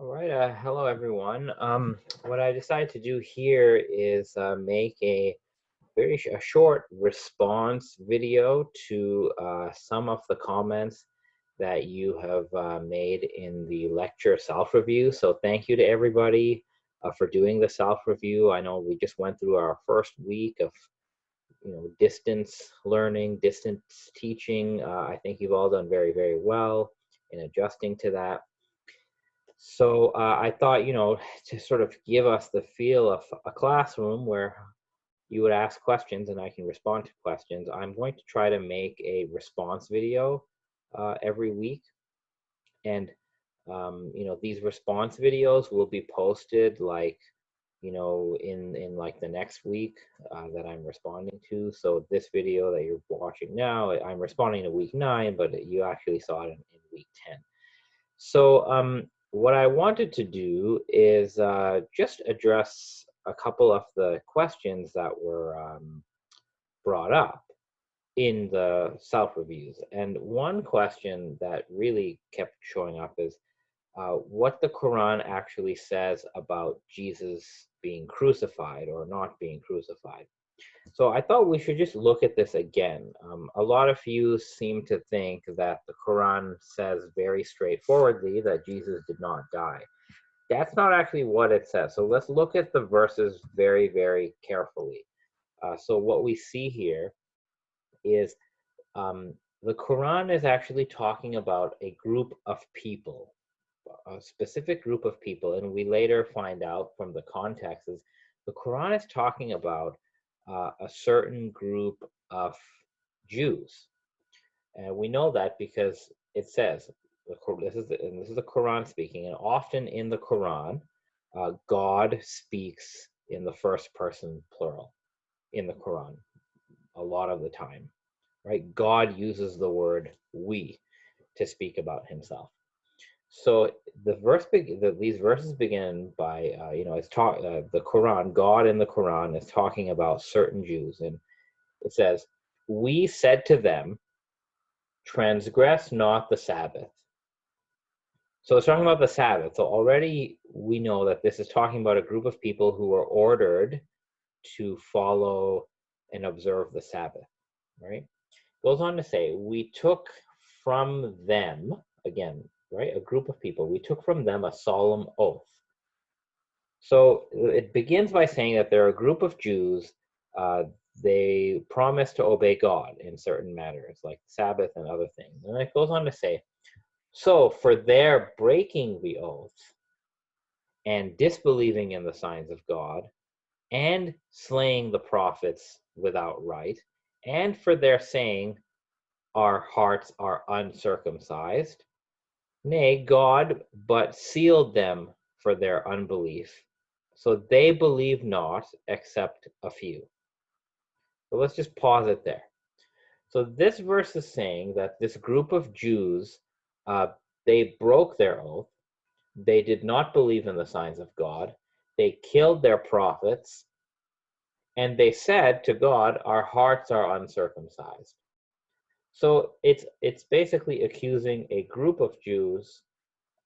All right, hello everyone. What I decided to do here is make a short response video to some of the comments that you have made in the lecture self-review. So thank you to everybody for doing the self-review. I know we just went through our first week of distance learning, distance teaching. I think you've all done very, very well in adjusting to that. So I thought, to sort of give us the feel of a classroom where you would ask questions and I can respond to questions, I'm going to try to make a response video every week. And, these response videos will be posted like, in like the next week that I'm responding to. So this video that you're watching now, I'm responding to week 9, but you actually saw it in week 10. So what I wanted to do is just address a couple of the questions that were brought up in the self-reviews. And one question that really kept showing up is what the Quran actually says about Jesus being crucified or not being crucified. So I thought we should just look at this again. A lot of you seem to think that the Quran says very straightforwardly that Jesus did not die. That's not actually what it says. So let's look at the verses very, very carefully. So what we see here is the Quran is actually talking about a group of people, a specific group of people, and we later find out from the context is the Quran is talking about a certain group of Jews. And we know that because it says, this is the Quran speaking, and often in the Quran, God speaks in the first person plural in the Quran a lot of the time, right? God uses the word we to speak about himself. So these verses begin by the Quran. God in the Quran is talking about certain Jews, and it says, "We said to them, transgress not the Sabbath." So it's talking about the Sabbath. So already we know that this is talking about a group of people who were ordered to follow and observe the Sabbath, right? Goes on to say, we took from them, again, right, a group of people, we took from them a solemn oath. So it begins by saying that there are a group of Jews, they promise to obey God in certain matters, like Sabbath and other things. And it goes on to say, so for their breaking the oath and disbelieving in the signs of God and slaying the prophets without right, and for their saying, our hearts are uncircumcised, nay, God but sealed them for their unbelief, so they believe not except a few. So let's just pause it there. So this verse is saying that this group of Jews, they broke their oath. They did not believe in the signs of God. They killed their prophets. And they said to God, our hearts are uncircumcised. So it's basically accusing a group of Jews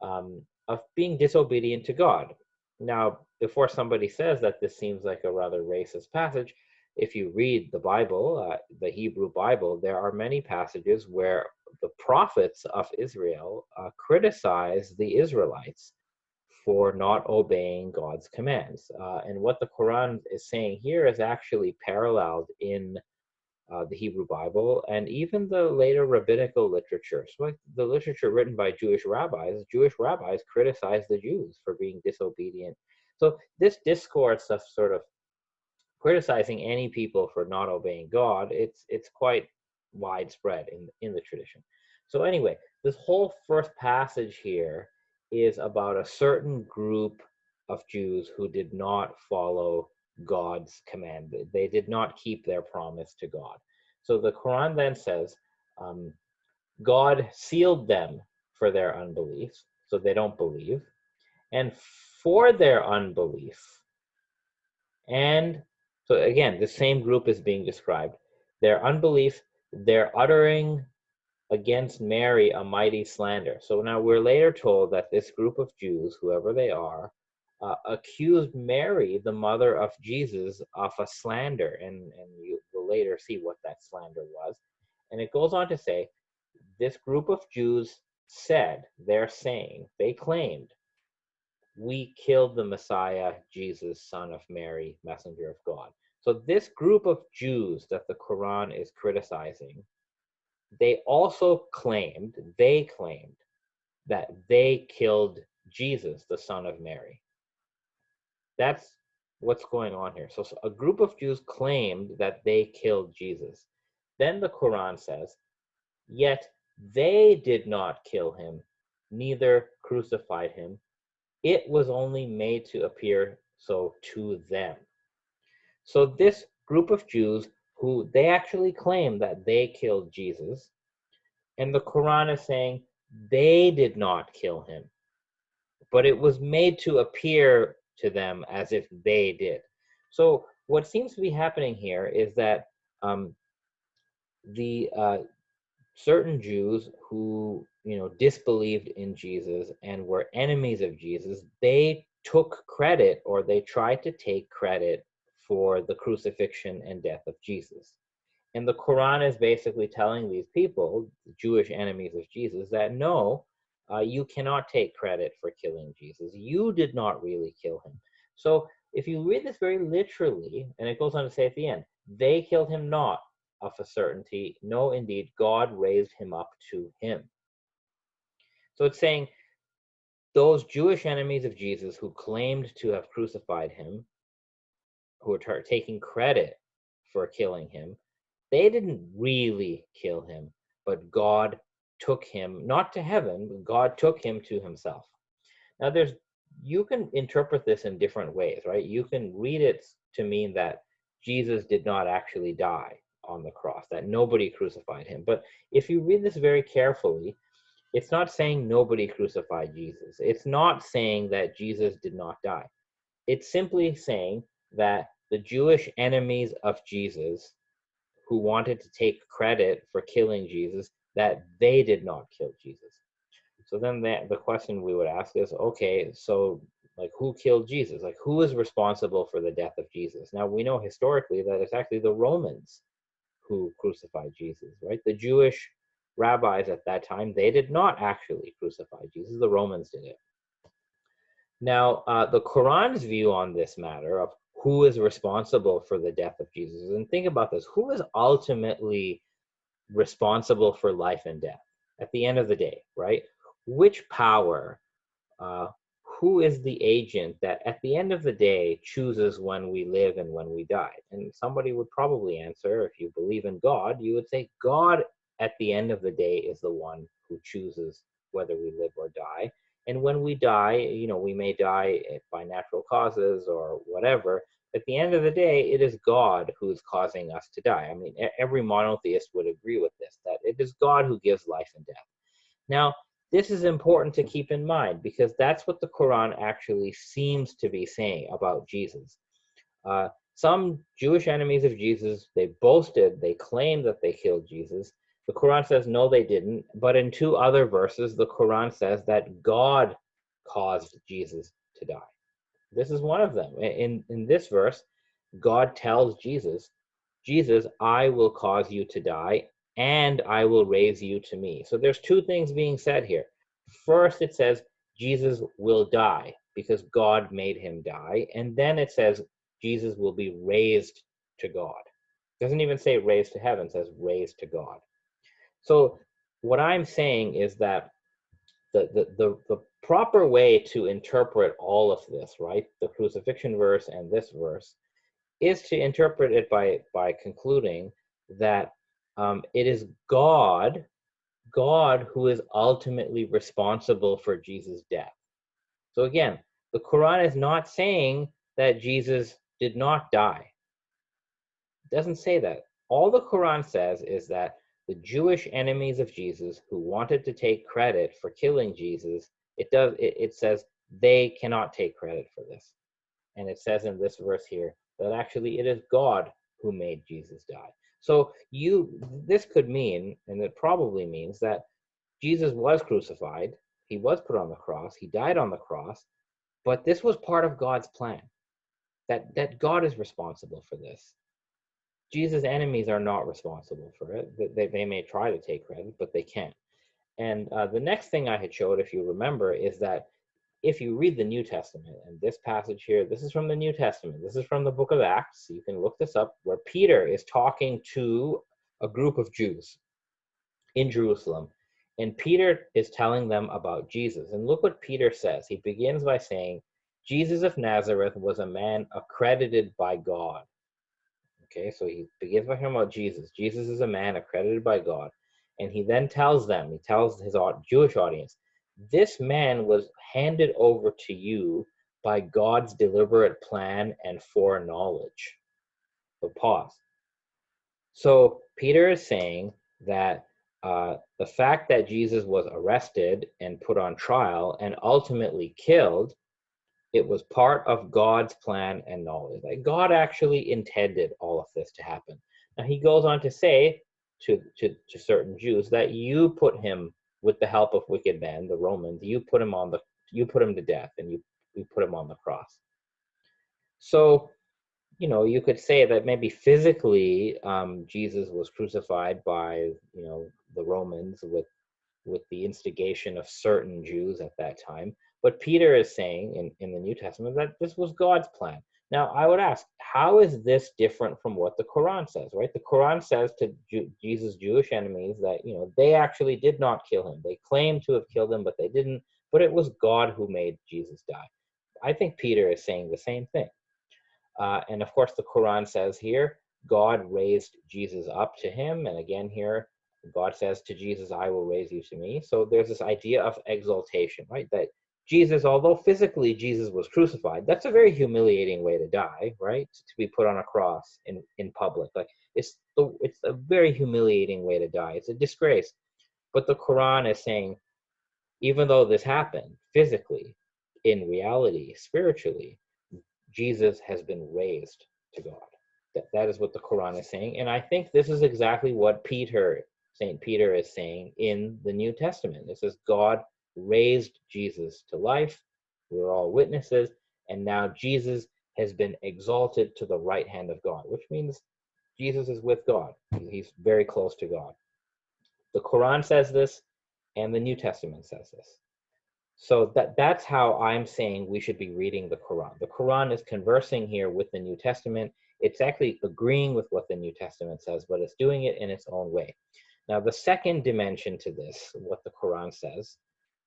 of being disobedient to God. Now, before somebody says that this seems like a rather racist passage, if you read the Bible, the Hebrew Bible, there are many passages where the prophets of Israel criticize the Israelites for not obeying God's commands. And what the Quran is saying here is actually paralleled in the Hebrew Bible, and even the later rabbinical literature. So like the literature written by Jewish rabbis criticize the Jews for being disobedient. So this discourse of sort of criticizing any people for not obeying God, it's quite widespread in the tradition. So anyway, this whole first passage here is about a certain group of Jews who did not follow God's command. They did not keep their promise to God. So the Quran then says, God sealed them for their unbelief, so they don't believe, and for their unbelief. And so again, the same group is being described. Their unbelief, their uttering against Mary a mighty slander. So now we're later told that this group of Jews, whoever they are, accused Mary, the mother of Jesus, of a slander. And you will later see what that slander was. And it goes on to say, this group of Jews said, they're saying, they claimed, we killed the Messiah, Jesus, son of Mary, messenger of God. So this group of Jews that the Quran is criticizing, they also claimed, that they killed Jesus, the son of Mary. That's what's going on here. So a group of Jews claimed that they killed Jesus. Then the Quran says, yet they did not kill him, neither crucified him. It was only made to appear so to them. So this group of Jews, who they actually claim that they killed Jesus, and the Quran is saying they did not kill him, but it was made to appear to them as if they did. So what seems to be happening here is that the certain Jews who disbelieved in Jesus and were enemies of Jesus, they took credit, or they tried to take credit, for the crucifixion and death of Jesus. And the Quran is basically telling these people, the Jewish enemies of Jesus, that no, you cannot take credit for killing Jesus. You did not really kill him. So if you read this very literally, and it goes on to say at the end, they killed him not, of a certainty. No, indeed, God raised him up to him. So it's saying those Jewish enemies of Jesus who claimed to have crucified him, who are taking credit for killing him, they didn't really kill him, but God took him, not to heaven, but God took him to himself. Now you can interpret this in different ways, right? You can read it to mean that Jesus did not actually die on the cross, that nobody crucified him. But if you read this very carefully, it's not saying nobody crucified Jesus. It's not saying that Jesus did not die. It's simply saying that the Jewish enemies of Jesus, who wanted to take credit for killing Jesus, that they did not kill Jesus. So then the question we would ask is, okay, so like who killed Jesus? Like who is responsible for the death of Jesus? Now we know historically that it's actually the Romans who crucified Jesus, right? The Jewish rabbis at that time, they did not actually crucify Jesus. The Romans did it. Now, the Quran's view on this matter of who is responsible for the death of Jesus, and think about this, who is ultimately responsible for life and death at the end of the day, right? Which power, who is the agent that at the end of the day chooses when we live and when we die? And somebody would probably answer, if you believe in God, you would say God at the end of the day is the one who chooses whether we live or die. And when we die, we may die by natural causes or whatever. At the end of the day, it is God who is causing us to die. I mean, every monotheist would agree with this, that it is God who gives life and death. Now, this is important to keep in mind because that's what the Quran actually seems to be saying about Jesus. Some Jewish enemies of Jesus, they boasted, they claimed that they killed Jesus. The Quran says, no, they didn't. But in two other verses, the Quran says that God caused Jesus to die. This is one of them. In this verse, God tells Jesus, I will cause you to die, and I will raise you to me. So there's two things being said here. First, it says Jesus will die because God made him die. And then it says Jesus will be raised to God. It doesn't even say raised to heaven, it says raised to God. So what I'm saying is that the proper way to interpret all of this, right, the crucifixion verse and this verse, is to interpret it by concluding that it is God who is ultimately responsible for Jesus' death. So again, the Quran is not saying that Jesus did not die. It doesn't say that. All the Quran says is that the Jewish enemies of Jesus who wanted to take credit for killing Jesus, it says they cannot take credit for this. And it says in this verse here that actually it is God who made Jesus die. So this could mean, and it probably means, that Jesus was crucified, he was put on the cross, he died on the cross, but this was part of God's plan, that God is responsible for this. Jesus' enemies are not responsible for it. They may try to take credit, but they can't. And the next thing I had showed, if you remember, is that if you read the New Testament, and this passage here, this is from the New Testament, this is from the book of Acts, you can look this up, where Peter is talking to a group of Jews in Jerusalem. And Peter is telling them about Jesus. And look what Peter says. He begins by saying, Jesus of Nazareth was a man accredited by God. Okay, so he begins by talking about Jesus. Jesus is a man accredited by God. And he then tells them, he tells his Jewish audience, this man was handed over to you by God's deliberate plan and foreknowledge. So pause. So Peter is saying that the fact that Jesus was arrested and put on trial and ultimately killed, it was part of God's plan and knowledge. Like God actually intended all of this to happen. Now he goes on to say to certain Jews that you put him, with the help of wicked men, the Romans, you put him to death, and you put him on the cross. So, you could say that maybe physically Jesus was crucified by, the Romans with the instigation of certain Jews at that time. But Peter is saying in the New Testament that this was God's plan. Now, I would ask, how is this different from what the Qur'an says, right? The Qur'an says to Jesus' Jewish enemies that, they actually did not kill him. They claimed to have killed him, but they didn't. But it was God who made Jesus die. I think Peter is saying the same thing. And of course, the Quran says here, God raised Jesus up to him. And again here, God says to Jesus, I will raise you to me. So there's this idea of exaltation, right? That Jesus, although physically Jesus was crucified, that's a very humiliating way to die, right? To be put on a cross in public. Like it's a very humiliating way to die. It's a disgrace. But the Quran is saying, even though this happened physically, in reality, spiritually, Jesus has been raised to God. That is what the Quran is saying. And I think this is exactly what St. Peter is saying in the New Testament. It says God raised Jesus to life. We're all witnesses. And now Jesus has been exalted to the right hand of God, which means Jesus is with God. He's very close to God. The Quran says this, and the New Testament says this. So that's how I'm saying we should be reading the Quran. The Quran is conversing here with the New Testament. It's actually agreeing with what the New Testament says, but it's doing it in its own way. Now, the second dimension to this, what the Quran says,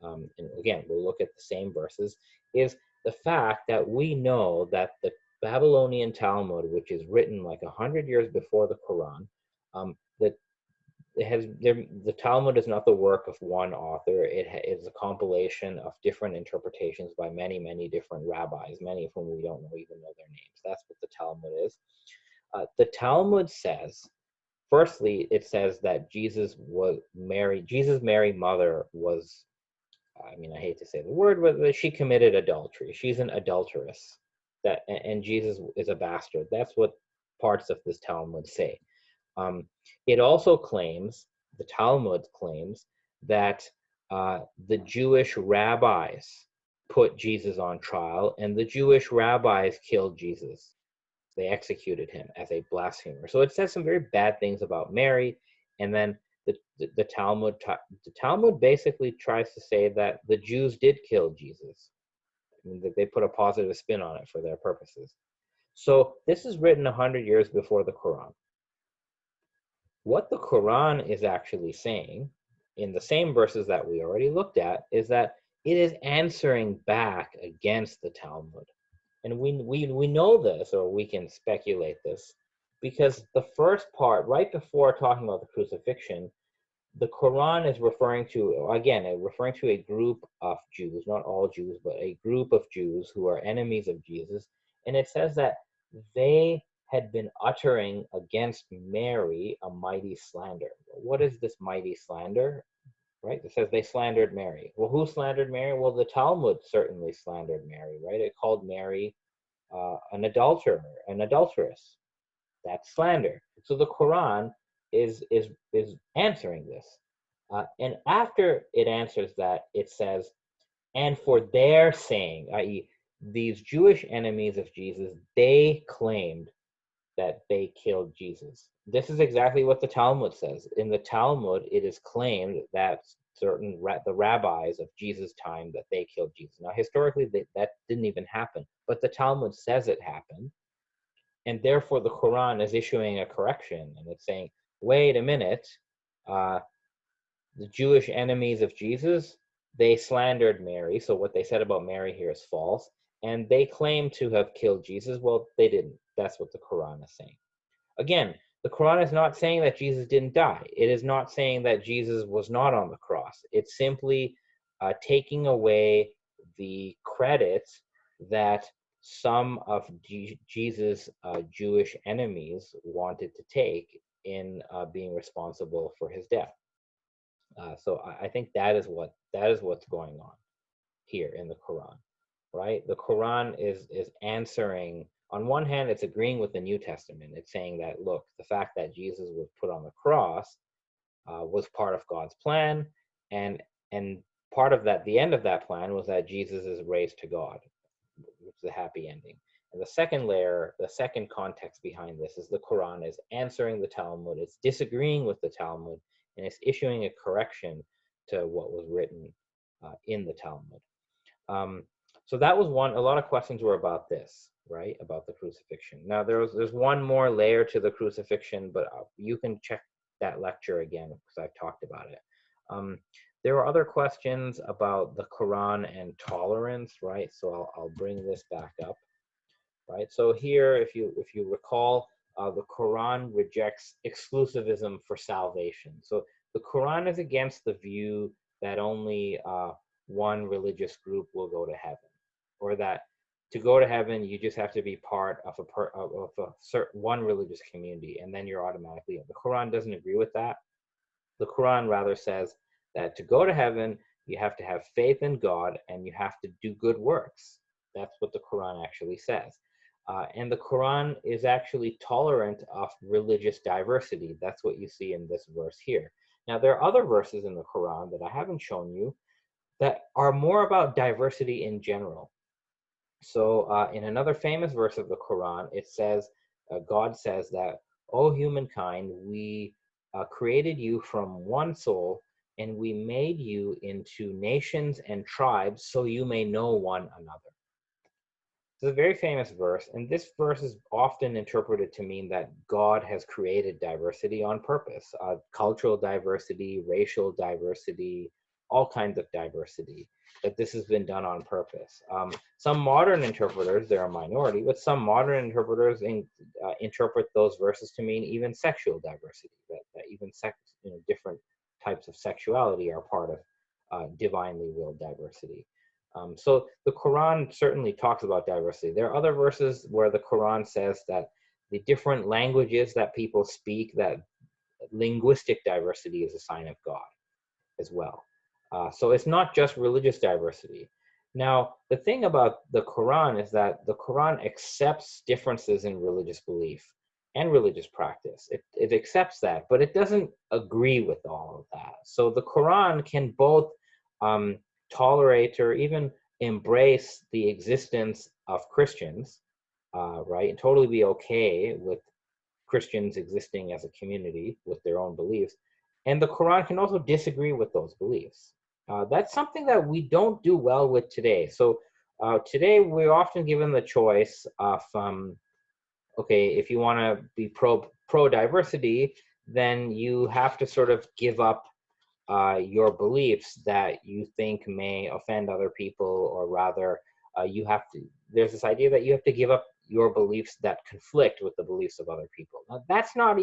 and again, we'll look at the same verses, is the fact that we know that the Babylonian Talmud, which is written like 100 years before the Quran, that the Talmud is not the work of one author. It is a compilation of different interpretations by many, many different rabbis, many of whom we don't even know their names. That's what the Talmud is. The Talmud says, firstly, it says that Jesus' Mary mother was, I hate to say the word, but she committed adultery. She's an adulteress. And Jesus is a bastard. That's what parts of this Talmud say. It also claims, the Talmud claims, that the Jewish rabbis put Jesus on trial, and the Jewish rabbis killed Jesus. They executed him as a blasphemer. So it says some very bad things about Mary, and then the Talmud basically tries to say that the Jews did kill Jesus. That they put a positive spin on it for their purposes. So this is written 100 years before the Quran. What the Quran is actually saying, in the same verses that we already looked at, is that it is answering back against the Talmud. And we know this, or we can speculate this, because the first part, right before talking about the crucifixion, the Quran is referring to a group of Jews, not all Jews, but a group of Jews who are enemies of Jesus. And it says that they had been uttering against Mary a mighty slander. What is this mighty slander? Right? It says they slandered Mary. Well, who slandered Mary? Well, the Talmud certainly slandered Mary, right? It called Mary an adulteress. That's slander. So the Quran is answering this. And after it answers that, it says, and for their saying, i.e., these Jewish enemies of Jesus, they claimed that they killed Jesus. This is exactly what the Talmud says. In the Talmud, it is claimed that the rabbis of Jesus' time that they killed Jesus. Now, historically, that didn't even happen, but the Talmud says it happened, and therefore the Quran is issuing a correction, and it's saying, "Wait a minute, uh, the Jewish enemies of Jesus, they slandered Mary. So what they said about Mary here is false, and they claim to have killed Jesus. Well, they didn't. That's what the Quran is saying." Again, the Quran is not saying that Jesus didn't die. It is not saying that Jesus was not on the cross. It's simply taking away the credit that some of Jesus' Jewish enemies wanted to take in being responsible for his death. So I think that is what's going on here in the Quran, right? The Quran is answering. On one hand, it's agreeing with the New Testament. It's saying that, look, the fact that Jesus was put on the cross was part of God's plan, and part of that, the end of that plan was that Jesus is raised to God, which is a happy ending. And the second layer, the second context behind this is the Quran is answering the Talmud. It's disagreeing with the Talmud, and it's issuing a correction to what was written in the Talmud. So that was one. A lot of questions were about this, right? About the crucifixion. Now there's one more layer to the crucifixion, but you can check that lecture again because I've talked about it. There were other questions about the Quran and tolerance, right? So I'll bring this back up, right? So here, if you recall, the Quran rejects exclusivism for salvation. So the Quran is against the view that only one religious group will go to heaven, or that to go to heaven you just have to be part of one religious community and then you're automatically in. The Quran doesn't agree with that. The Quran rather says that to go to heaven you have to have faith in God and you have to do good works. That's what the Quran actually says. And the Quran is actually tolerant of religious diversity. That's what you see in this verse here. Now, there are other verses in the Quran that I haven't shown you that are more about diversity in general. So in another famous verse of the Quran, it says, God says that, "O humankind, we created you from one soul, and we made you into nations and tribes so you may know one another." It's a very famous verse, and this verse is often interpreted to mean that God has created diversity on purpose, cultural diversity, racial diversity, all kinds of diversity, that this has been done on purpose. Some modern interpreters, they're a minority, but some modern interpreters interpret those verses to mean even sexual diversity, that even different types of sexuality are part of divinely willed diversity. So the Quran certainly talks about diversity. There are other verses where the Quran says that the different languages that people speak, that linguistic diversity is a sign of God as well. So it's not just religious diversity. Now, the thing about the Quran is that the Quran accepts differences in religious belief and religious practice. It accepts that, but it doesn't agree with all of that. So the Quran can both tolerate or even embrace the existence of Christians, right, and totally be okay with Christians existing as a community with their own beliefs. And the Quran can also disagree with those beliefs. That's something that we don't do well with today. So today we're often given the choice of, okay, if you want to be pro diversity, then you have to sort of give up your beliefs that you think may offend other people, or rather, there's this idea that you have to give up your beliefs that conflict with the beliefs of other people. Now, that's not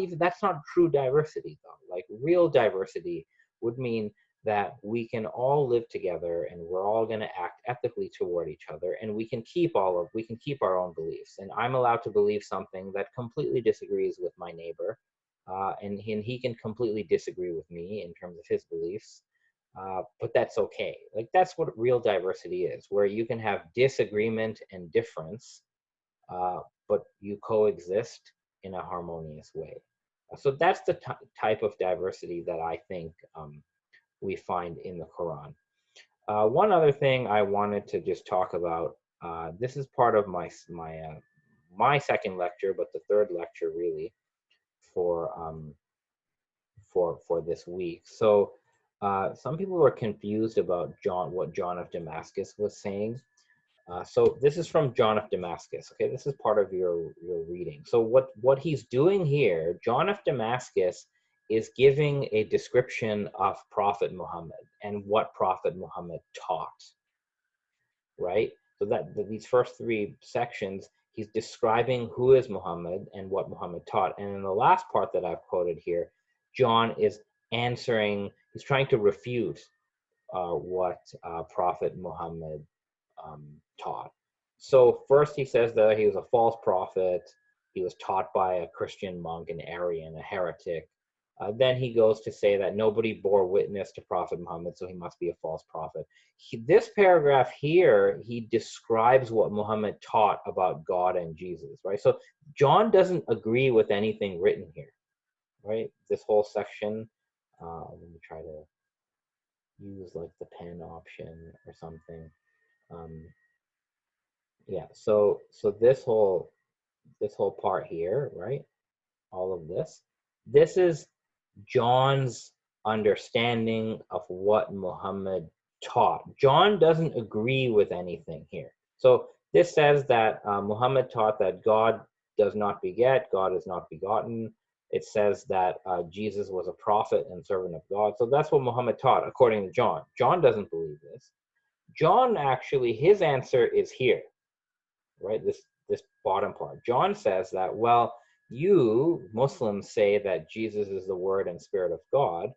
true diversity, though. Like, real diversity would mean that we can all live together and we're all going to act ethically toward each other, and we can keep our own beliefs. And I'm allowed to believe something that completely disagrees with my neighbor, and he can completely disagree with me in terms of his beliefs, but that's okay. Like, that's what real diversity is, where you can have disagreement and difference, but you coexist in a harmonious way. So that's the type of diversity that I think we find in the Quran. One other thing I wanted to just talk about. This is part of my second lecture, but the third lecture really for for this week. So some people were confused about what John of Damascus was saying. So this is from John of Damascus. Okay, this is part of your reading. So what he's doing here, John of Damascus is giving a description of Prophet Muhammad and what Prophet Muhammad taught, right? So these first three sections, he's describing who is Muhammad and what Muhammad taught. And in the last part that I've quoted here, John is answering, he's trying to refute what Prophet Muhammad taught. So first he says that he was a false prophet. He was taught by a Christian monk, an Arian, a heretic. Then he goes to say that nobody bore witness to Prophet Muhammad, so he must be a false prophet. This paragraph here, he describes what Muhammad taught about God and Jesus, right? So John doesn't agree with anything written here, right? This whole section, let me try to use like the pen option or something. Yeah, so this whole part here, right? All of this is John's understanding of what Muhammad taught. John doesn't agree with anything here. So this says that Muhammad taught that God does not beget, God is not begotten. It says that Jesus was a prophet and servant of God. So that's what Muhammad taught, according to John. John doesn't believe this. John actually, his answer is here, right? This bottom part. John says that, well, you Muslims say that Jesus is the Word and Spirit of God,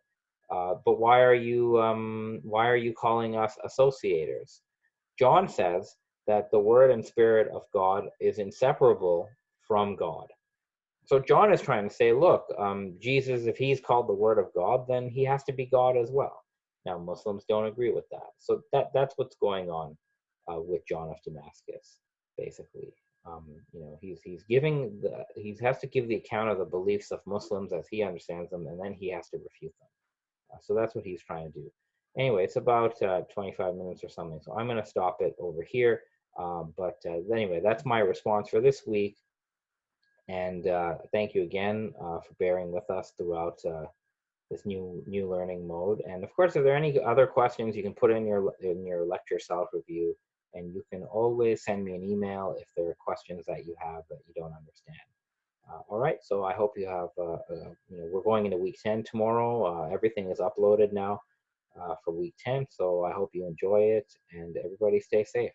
but why are you calling us associators? John says that the Word and Spirit of God is inseparable from God. So John is trying to say, look, Jesus, if he's called the Word of God, then he has to be God as well. Now Muslims don't agree with that. So that's what's going on with John of Damascus, basically. He has to give the account of the beliefs of Muslims as he understands them, and then he has to refute them. So that's what he's trying to do. Anyway, it's about 25 minutes or something, so I'm going to stop it over here. But anyway, that's my response for this week. And thank you again for bearing with us throughout this new learning mode. And of course, if there are any other questions, you can put in your lecture self-review, and you can always send me an email if there are questions that you have that you don't understand. All right, so I hope you have, we're going into week 10 tomorrow. Everything is uploaded now for week 10, so I hope you enjoy it, and everybody stay safe.